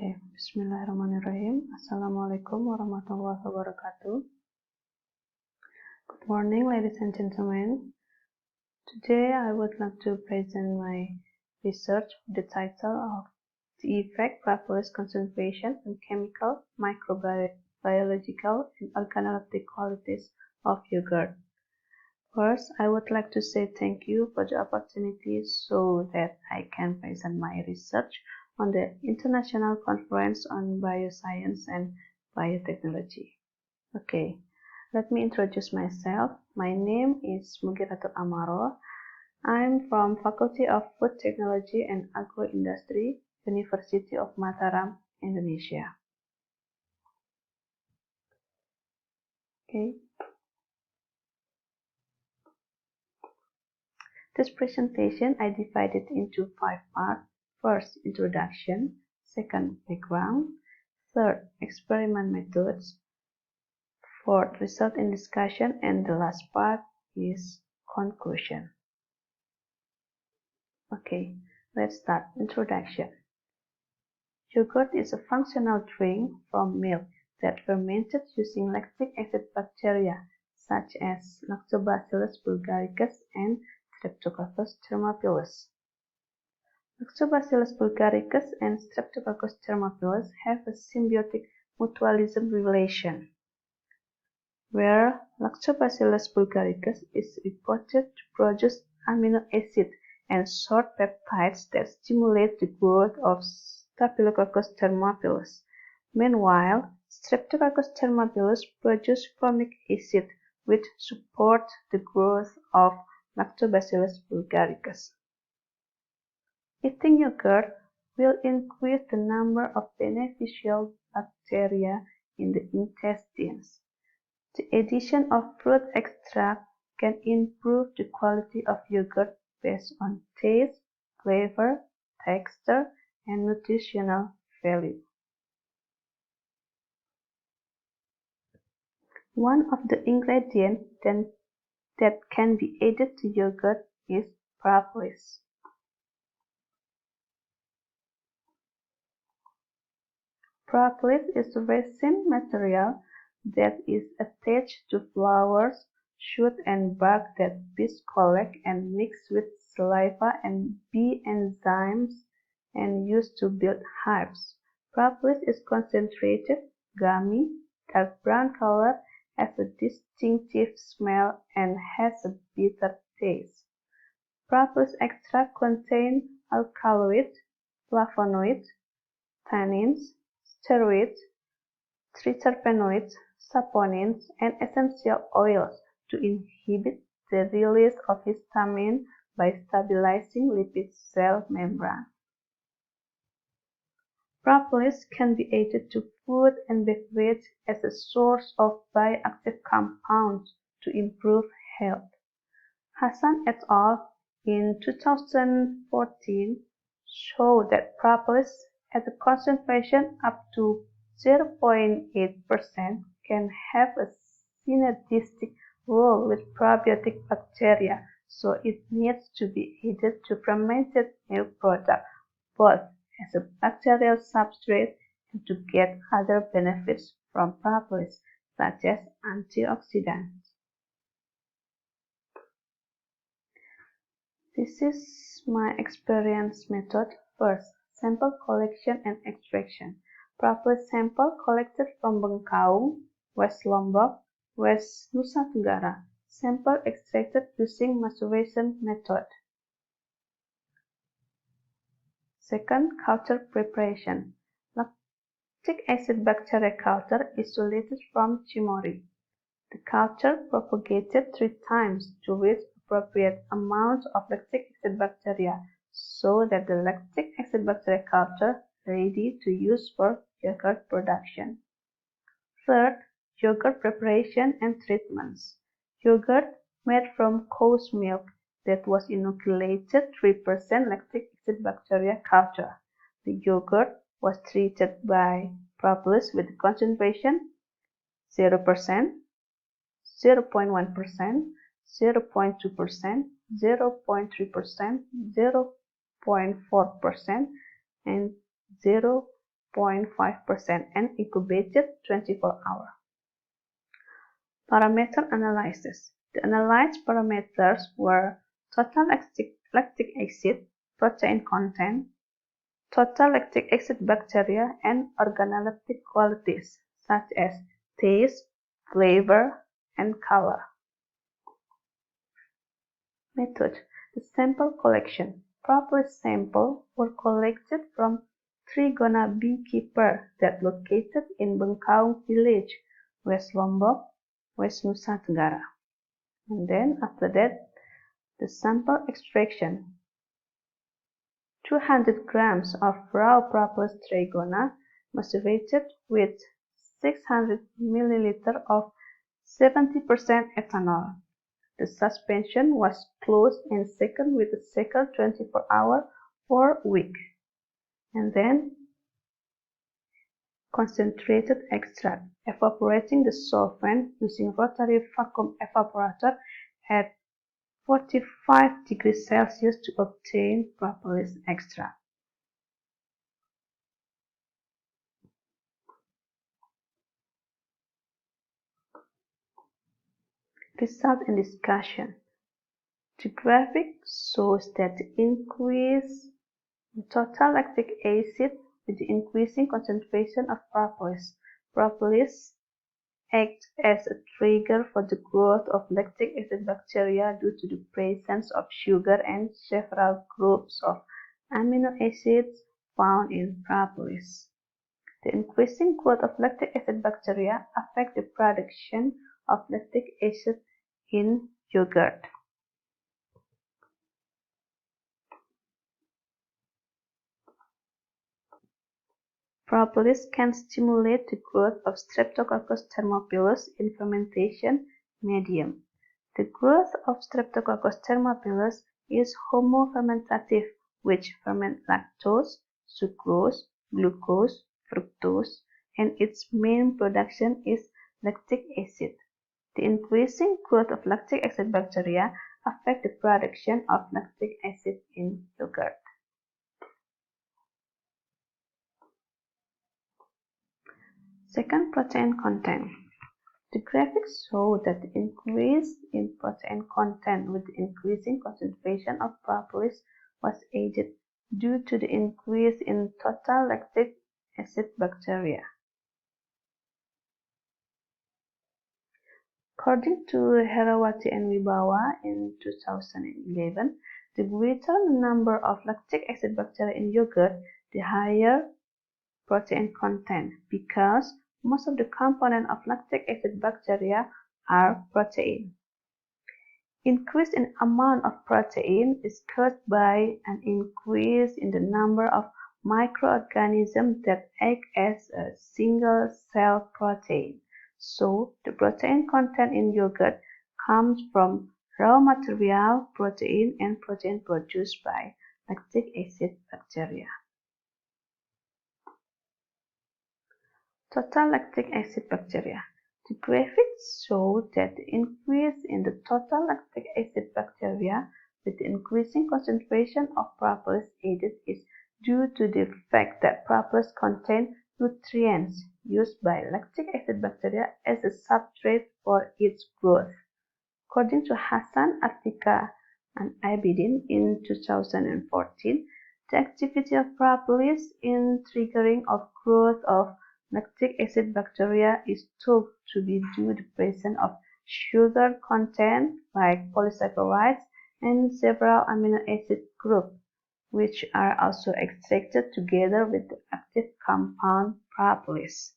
Oke, Bismillahirrahmanirrahim. Assalamualaikum warahmatullahi wabarakatuh. Good morning, ladies and gentlemen. Today I would like to present my research with the title of The Effect Propolis Concentration on Chemical, Microbiological, and Organoleptic Qualities of Yogurt. First, I would like to say thank you for the opportunity so that I can present my research on the International Conference on Bioscience and Biotechnology. Okay, let me introduce myself. My name is Moegiratul Amaro. I'm from Faculty of Food Technology and Agroindustry, University of Mataram, Indonesia. Okay. This presentation I divided into 5 parts. First, introduction. Second, background. Third, experiment methods. Fourth, result and discussion. And the last part is conclusion. Okay, let's start. Introduction. Yogurt is a functional drink from milk that fermented using lactic acid bacteria such as Lactobacillus bulgaricus and Streptococcus thermophilus. Lactobacillus bulgaricus and Streptococcus thermophilus have a symbiotic mutualism relation, where Lactobacillus bulgaricus is reported to produce amino acid and short peptides that stimulate the growth of Staphylococcus thermophilus. Meanwhile, Streptococcus thermophilus produce formic acid, which support the growth of Lactobacillus bulgaricus. Eating yogurt will increase the number of beneficial bacteria in the intestines. The addition of fruit extract can improve the quality of yogurt based on taste, flavor, texture, and nutritional value. One of the ingredients that can be added to yogurt is propolis. Propolis is a resin material that is attached to flowers, shoot, and bark that bees collect and mix with saliva and bee enzymes and used to build hives. Propolis is concentrated, gummy, dark brown color, has a distinctive smell, and has a bitter taste. Propolis extract contains alkaloids, flavonoids, tannins, steroids, triterpenoids, saponins, and essential oils to inhibit the release of histamine by stabilizing lipid cell membrane. Propolis can be added to food and beverage as a source of bioactive compounds to improve health. Hassan et al. In 2014 showed that propolis at a concentration up to 0.8% can have a synergistic role with probiotic bacteria, so it needs to be added to fermented milk products, both as a bacterial substrate and to get other benefits from propolis, such as antioxidants. This is my experience method. First, sample collection and extraction. Propolis sample collected from Bengkaung, West Lombok, West Nusa Tenggara. Sample extracted using maceration method. Second, culture preparation. Lactic acid bacteria culture isolated from Chimori. The culture propagated 3 times to reach appropriate amounts of lactic acid bacteria so that the lactic acid bacteria culture ready to use for yogurt production. Third, yogurt preparation and treatments. Yogurt made from cow's milk that was inoculated 3% lactic acid bacteria culture. The yogurt was treated by propolis with concentration 0%, 0.1%, 0.2%, 0.3%, 0.4%, and 0.5%. 0.5% and incubated 24 hours. Parameter analysis. The analyzed parameters were total lactic acid, protein content, total lactic acid bacteria, and organoleptic qualities such as taste, flavor, and color. Method. The sample collection. Propolis samples were collected from Trigona beekeeper that located in Bengkaung village, West Lombok, West Nusa Tenggara. And then after that, the sample extraction. 200 grams of raw Propolis trigona macerated with 600 milliliters of 70% ethanol. The suspension was closed and seconded with a cycle 24 hours for a week. And then concentrated extract, evaporating the solvent using rotary vacuum evaporator at 45 degrees Celsius to obtain propolis extract. Result and discussion. The graphic shows that the increase in total lactic acid with the increasing concentration of propolis. Propolis acts as a trigger for the growth of lactic acid bacteria due to the presence of sugar and several groups of amino acids found in propolis. The increasing growth of lactic acid bacteria affects the production of lactic acid in yogurt. Propolis can stimulate the growth of Streptococcus thermophilus in fermentation medium. The growth of Streptococcus thermophilus is homofermentative, which ferments lactose, sucrose, glucose, fructose, and its main production is lactic acid. The increasing growth of lactic acid bacteria affects the production of lactic acid in yogurt. Second, protein content. The graphics show that the increase in protein content with the increasing concentration of propolis was aided due to the increase in total lactic acid bacteria. According to Herawati and Wibawa in 2011, the greater the number of lactic acid bacteria in yogurt, the higher protein content, because most of the components of lactic acid bacteria are protein. Increase in amount of protein is caused by an increase in the number of microorganisms that act as a single-cell protein. So, the protein content in yogurt comes from raw material protein and protein produced by lactic acid bacteria. Total lactic acid bacteria. The graphics show that the increase in the total lactic acid bacteria with the increasing concentration of propolis aided is due to the fact that propolis contains nutrients used by lactic acid bacteria as a substrate for its growth. According to Hassan, Atika, and Abidin in 2014, the activity of propolis in triggering of growth of lactic acid bacteria is thought to be due to the presence of sugar content like polysaccharides and several amino acid groups, which are also extracted together with the active compound propolis.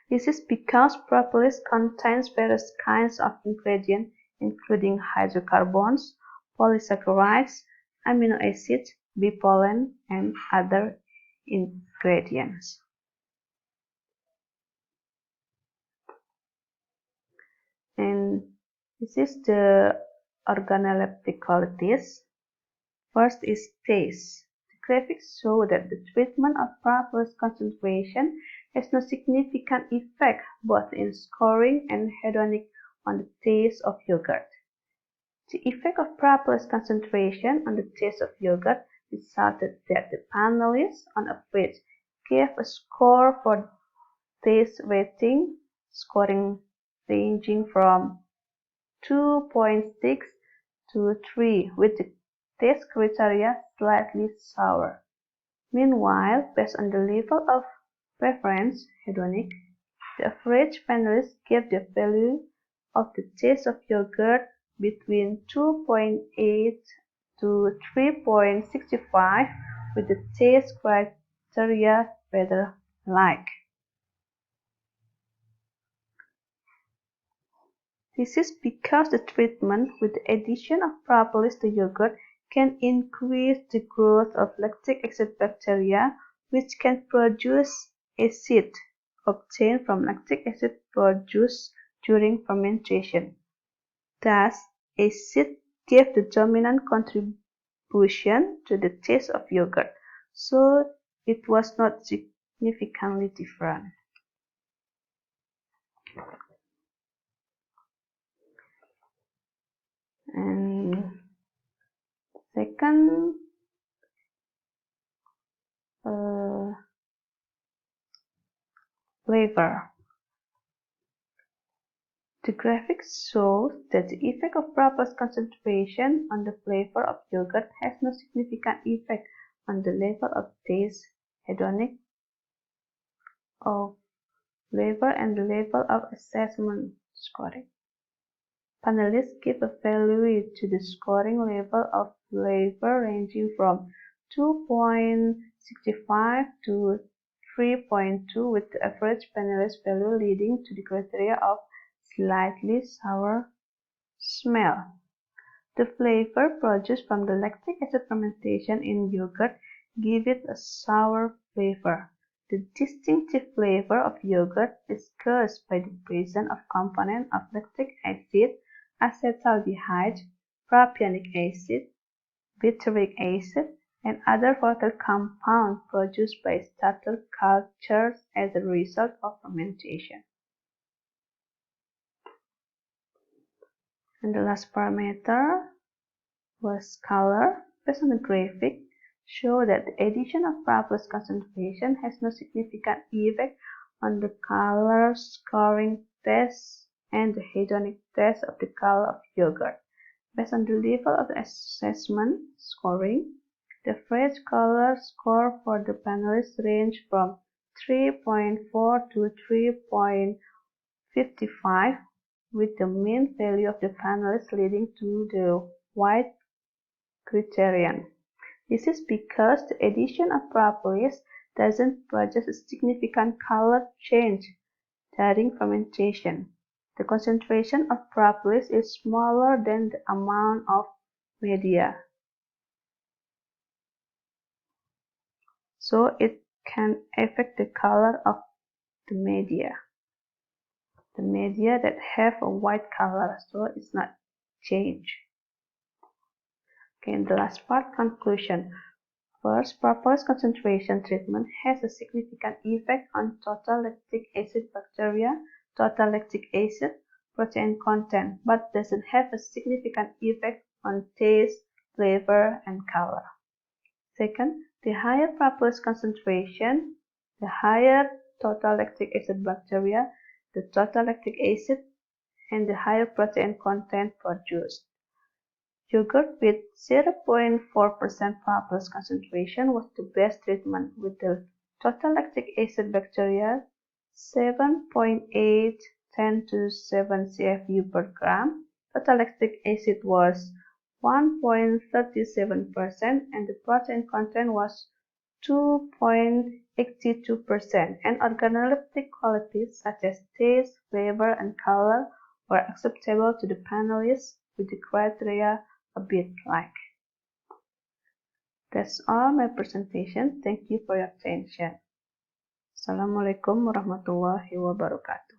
This is because propolis contains various kinds of ingredients including hydrocarbons, polysaccharides, amino acids, bipollen, and other ingredients. And this is the organoleptic qualities. First is taste. The graphics show that the treatment of propolis concentration has no significant effect both in scoring and hedonic on the taste of yogurt. The effect of propolis concentration on the taste of yogurt resulted that the panelists on average gave a score for taste rating, scoring ranging from 2.6 to 3, with the taste criteria slightly sour. Meanwhile, based on the level of preference, hedonic, the average panelists gave the value of the taste of yogurt between 2.8 to 3.65, with the taste criteria rather alike. This is because the treatment with the addition of propolis to yogurt can increase the growth of lactic acid bacteria, which can produce acid obtained from lactic acid produced during fermentation. Thus, acid gave the dominant contribution to the taste of yogurt, so it was not significantly different. And second, flavor. The graphic shows that the effect of propolis concentration on the flavor of yogurt has no significant effect on the level of taste, hedonic, of flavor, and the level of assessment scoring. Panelists give a value to the scoring level of flavor ranging from 2.65 to 3.2, with the average panelist value leading to the criteria of slightly sour smell. The flavor produced from the lactic acid fermentation in yogurt give it a sour flavor. The distinctive flavor of yogurt is caused by the presence of components of lactic acid, acetaldehyde, propionic acid, butyric acid, and other volatile compounds produced by startle cultures as a result of fermentation. And the last parameter was color. Based on the graphic, show that the addition of propolis concentration has no significant effect on the color scoring test and the hedonic test of the color of yogurt. Based on the level of the assessment scoring, the average color score for the panelists range from 3.4 to 3.55, with the mean value of the panelists leading to the white criterion. This is because the addition of propolis doesn't produce a significant color change during fermentation. The concentration of propolis is smaller than the amount of media, so it can affect the color of the media. The media that have a white color, so it's not changed. Okay, in the last part, conclusion. First, propolis concentration treatment has a significant effect on total lactic acid bacteria, total lactic acid, protein content, but doesn't have a significant effect on taste, flavor, and color. Second, the higher propolis concentration, the higher total lactic acid bacteria, the total lactic acid, and the higher protein content produced. Yogurt with 0.4% propolis concentration was the best treatment, with the total lactic acid bacteria 7.8 10 to 7 CFU per gram. Total lactic acid was 1.37% and the protein content was 2.82%, and organoleptic qualities such as taste, flavor, and color were acceptable to the panelists, with the criteria a bit like. That's all my presentation. Thank you for your attention. Assalamualaikum warahmatullahi wabarakatuh.